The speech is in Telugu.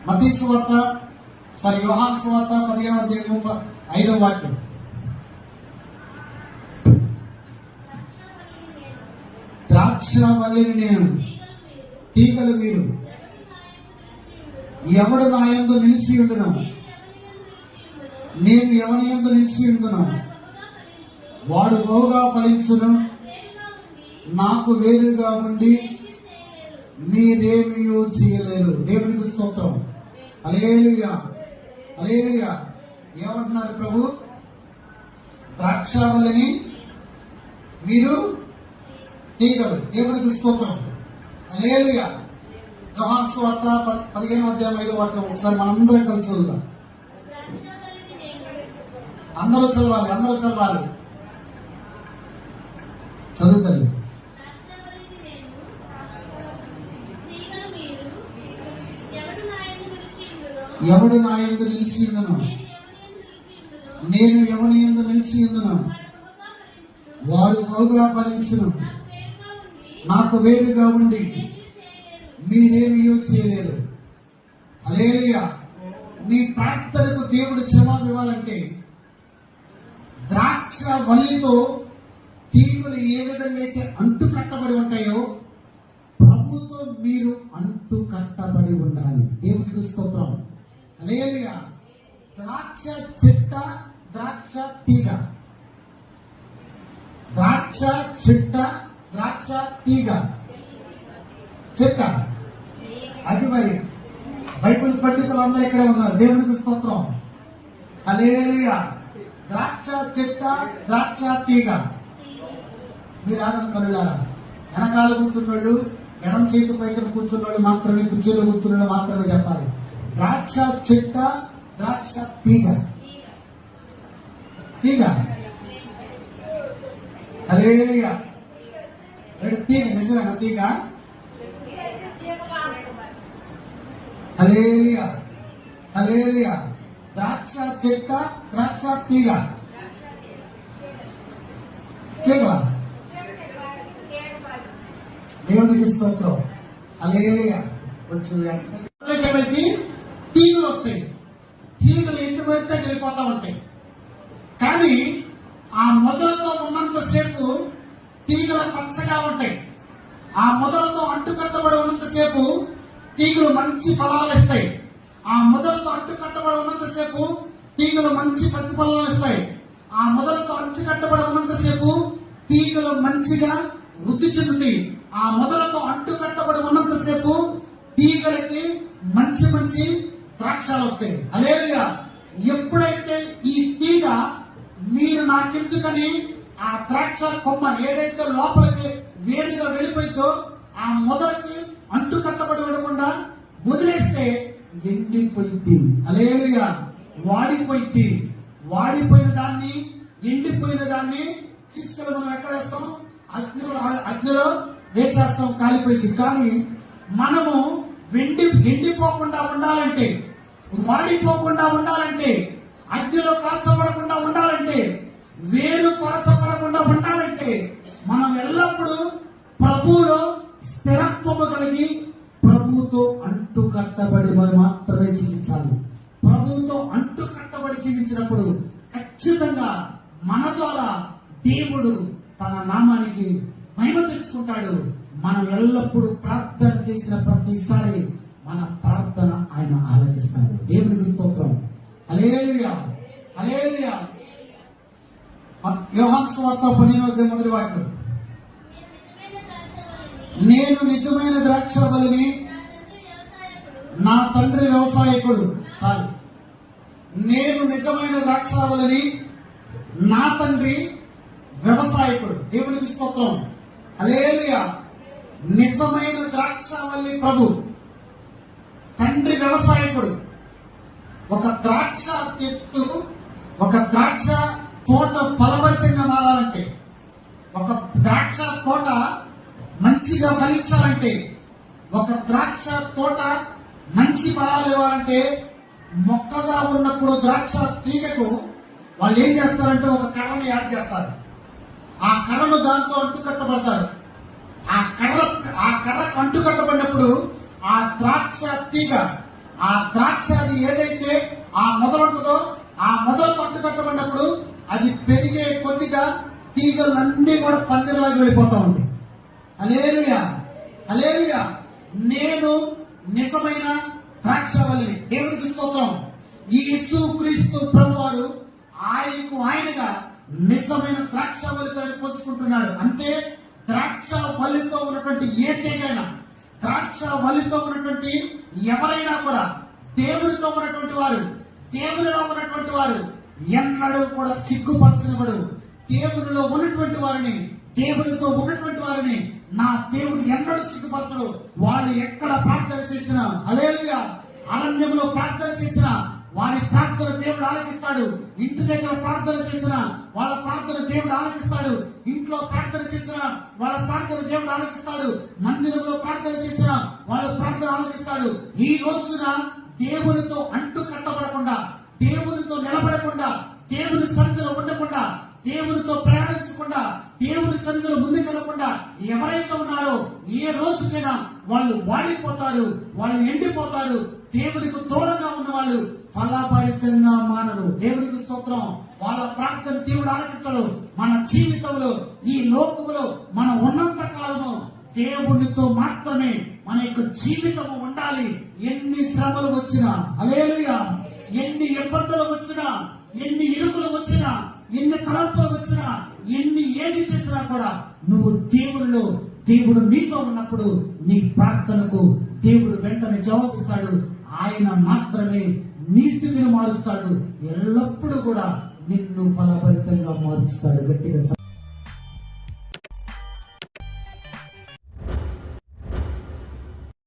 మత్తయి సువార్త యోహాను సువార్త 15:5 వాక్యం. ద్రాక్షవల్లిని నేను, తీగలు మీరు. ఎవడు నా యందు నిలిచి ఉండును, నేను ఎవని యందు నిలిచి ఉండును, వాడు బహుగా ఫలించును. నాకు వేరుగా ఉండి మీరేమీ చేయలేరు. దేవునికి స్తోత్రం. హల్లెలూయా, హల్లెలూయా. ఏమంటున్నారు ప్రభు? ద్రాక్షవల్లిని మీరు, తీగలు. దేవునికి స్తోత్రం. హల్లెలూయా. యోహాను సువార్త 15:5 వాక్యం ఒకసారి మనందరం కలిసి చదువుదాం. అందరూ చదవాలి. చదువుతండి. ఎవడు నా యందు నిలిచి ఉండును, నేను ఎవని యందు నిలిచి ఉండును, వాడు బహుగా ఫలించును. నాకు వేరుగా ఉండి మీరేమీ చేయలేరు. హల్లెలూయా. మీ ప్రార్థనకు దేవుడు జవాబు ఇవ్వాలంటే ద్రాక్ష వల్లితో తీగలు ఏ విధంగా అయితే అంటు కట్టబడి ఉంటాయో ప్రభుతో మీరు అంటు కట్టబడి ఉండాలి. దేవునికి స్తోత్రం. హల్లెలూయా. ద్రాక్ష చెట్ట, ద్రాక్ష తీగ. ద్రాక్ష చెట్ట, ద్రాక్ష తీగ. చెట్ట అది మరి బైబిల్ పండితులు అందరూ ఇక్కడే ఉన్నారు. దేవునికి స్తోత్రం. హల్లెలూయా. ద్రాక్ష చెట్ట, ద్రాక్ష తీగ. మీరు ఆడడం కలులారా, వెనకాల కూర్చున్నాడు, ఎడం చేతి పైన కూర్చున్నాడు మాత్రమే, కుర్చీలో కూర్చున్నాడు మాత్రమే చెప్పాలి. ద్రాక్ష చెట్ట, ద్రాక్ష తీగ. తీగ. హల్లెలూయా. తీగ నిజమేనా? తీగ. హల్లెలూయా, హల్లెలూయా. ద్రాక్ష చెట్ట, ద్రాక్ష తీగ. తీగ. దేవునికి స్తోత్రం. హల్లెలూయా. తీగలు వస్తాయి. తీగలు ఇంటి పెడితే వెళ్ళిపోతా ఉంటాయి. కానీ ఆ మొదలతో ఉన్నంతసేపు తీగలు పచ్చగా ఉంటాయి. ఆ మొదలతో అంటుకట్టబడి ఉన్నంతసేపు తీగలు మంచి ఫలాలు ఇస్తాయి. ఆ మొదలతో అంటుకట్టబడి ఉన్నంతసేపు తీగలు మంచి ప్రతిఫలాలు ఇస్తాయి. ఆ మొదలతో అంటుకట్టబడి ఉన్నంతసేపు తీగలు మంచిగా వృద్ధి చెందుతాయి. ఆ మొదలతో అంటుకట్టబడి ఉన్నంతసేపు తీగలకి మంచి మంచి ద్రాక్షాలు వస్తాయి. హల్లెలూయా. ఎప్పుడైతే ఈ తీగ మీరు నాకెందుకని ఆ ద్రాక్ష కొమ్మ ఏదైతే లోపలికి వేరుగా వెళ్ళిపోయిందో ఆ మొదలకి అంటు కట్టబడి ఉండకుండా వదిలేస్తే ఎండిపోయింది. హల్లెలూయా. వాడిపోయింది. వాడిపోయిన దాన్ని, ఎండిపోయిన దాన్ని తీసుకెళ్ళి మనం ఎక్కడ వేస్తాం? అగ్నిలో వేసేస్తాం, కాలిపోయింది. కానీ మనము ఎండిపోకుండా ఉండాలంటే, వాడిపోకుండా ఉండాలంటే, అగ్నిలో కాల్చబడకుండా ఉండాలంటే, వేరు పరచబడకుండా ఉండాలంటే మనం ఎల్లప్పుడూ ప్రభువులో స్థిరత్వము కలిగి ప్రభువుతో అంటు కట్టబడి మరి మాత్రమే జీవించాలి. ప్రభువుతో అంటు కట్టబడి జీవించినప్పుడు ఖచ్చితంగా మన ద్వారా దేవుడు తన నామానికి మహిమ తెచ్చుకుంటాడు. మనం ఎల్లప్పుడూ ప్రార్థన చేసిన ప్రతిసారి మన ప్రార్థన ఆయన ఆలకిస్తాడు. దేవునికి స్తోత్రం. హల్లెలూయా, హల్లెలూయా. యోహాను సువార్త 15:1 వాక్యం. నేను నిజమైన ద్రాక్షవల్లిని, నా తండ్రి వ్యవసాయకుడు. చాలు. నేను నిజమైన ద్రాక్షవల్లిని, నా తండ్రి వ్యవసాయకుడు. దేవునికి స్తోత్రం. హల్లెలూయా. నిజమైన ద్రాక్షవల్లి ప్రభు, తండ్రి వ్యవసాయకుడు. ఒక ద్రాక్ష చెట్టు, ఒక ద్రాక్ష తోట ఫలభరితంగా మారాలంటే, ఒక ద్రాక్ష తోట మంచిగా ఫలించాలంటే, ఒక ద్రాక్ష తోట మంచి ఫలాలు ఇవ్వాలంటే, మొక్కగా ఉన్నప్పుడు ద్రాక్ష తీగకు వాళ్ళు ఏం చేస్తారంటే ఒక కర్రను యాడ్ చేస్తారు. ఆ కర్రను దాంతో అంటుకట్టబడతారు. ఆ కర్రకు అంటుకట్టబడినప్పుడు ఆ ద్రాక్ష తీగ ఆ ద్రాక్ష అది ఏదైతే ఆ మొదలు ఉంటుందో ఆ మొదలు కట్టుకట్టబడినప్పుడు అది పెరిగే కొద్దిగా తీగలన్నీ కూడా పందిర్లాగా వెళ్ళిపోతా ఉంటాయి. హల్లెలూయా, హల్లెలూయా. నేను నిజమైన ద్రాక్షవల్లి. దేవునికి స్తోత్రం. ఈ యేసుక్రీస్తు ప్రభువారు ఆయనకు ఆయనగా నిజమైన ద్రాక్షవల్లితో ఆయన పంచుకుంటున్నాడు. అంటే ద్రాక్ష వల్లితో ఉన్నటువంటి ఏ తీగైనా, ద్రాక్ష వల్లితో ఉన్నటువంటి ఎవరైనా కూడా దేవునితో ఉన్నటువంటి వారు, దేవునిలో ఉన్నటువంటి వారు ఎన్నడూ కూడా సిగ్గుపరచనివాడు. దేవునిలో ఉన్నటువంటి వారిని, దేవునితో ఉన్నటువంటి వారిని నా దేవుడు ఎన్నడూ సిగ్గుపరచడు. వాళ్ళు ఎక్కడ ప్రార్థన చేసినా, హల్లెలూయా, అరణ్యంలో ప్రార్థన చేసినా వారి ప్రార్థన దేవుడు ఆలకిస్తాడు. ఇంటి దగ్గర ప్రార్థన చేసినా వాళ్ళ ప్రార్థన దేవుడు ఆలకిస్తాడు. ఇంట్లో ప్రార్థన చేసినా వాళ్ళ ప్రార్థన దేవుడు ఆలకిస్తాడు. మందిరంలో ప్రార్థన చేసినా వాళ్ళ ప్రార్థన ఆలకిస్తాడు. ఈ రోజున దేవునితో అంటు కట్టబడకుండా, దేవునితో నిలబడకుండా, దేవుని సన్నిధిలో ఉండకుండా, దేవునితో ప్రయాణించకుండా, దేవుని సన్నిధిలో ముందుకెళ్లకుండా ఎవరైతే ఉన్నారో ఏ రోజుకైనా వాళ్ళు వాడిపోతారు, వాళ్ళు ఎండిపోతారు. దేవునికి దూరంగా ఉన్న వాళ్ళు ఫలభరితంగా మానరు. దేవునికి స్తోత్రం. వాళ్ళ ప్రార్థన దేవుడు ఆలకించడు. మన జీవితంలో ఈ లోకములో మనం ఉన్నంత కాలము దేవునితో మాత్రమే మన యొక్క జీవితము ఉండాలి. ఎన్ని శ్రమలు వచ్చినా, హల్లెలూయా, ఎన్ని ఇబ్బందులు వచ్చినా, ఎన్ని ఇరుకులు వచ్చినా, ఎన్ని తలంపులు వచ్చినా, ఎన్ని ఏది చేసినా కూడా నువ్వు దేవునిలో, దేవుడు నీతో ఉన్నప్పుడు నీ ప్రార్థనకు దేవుడు వెంటనే జవాబిస్తాడు. ఆయన మాత్రమే నీ స్థితిని మారుస్తాడు. ఎల్లప్పుడూ కూడా నిన్ను ఫలభరితంగా మారుస్తాడు. గట్టిగా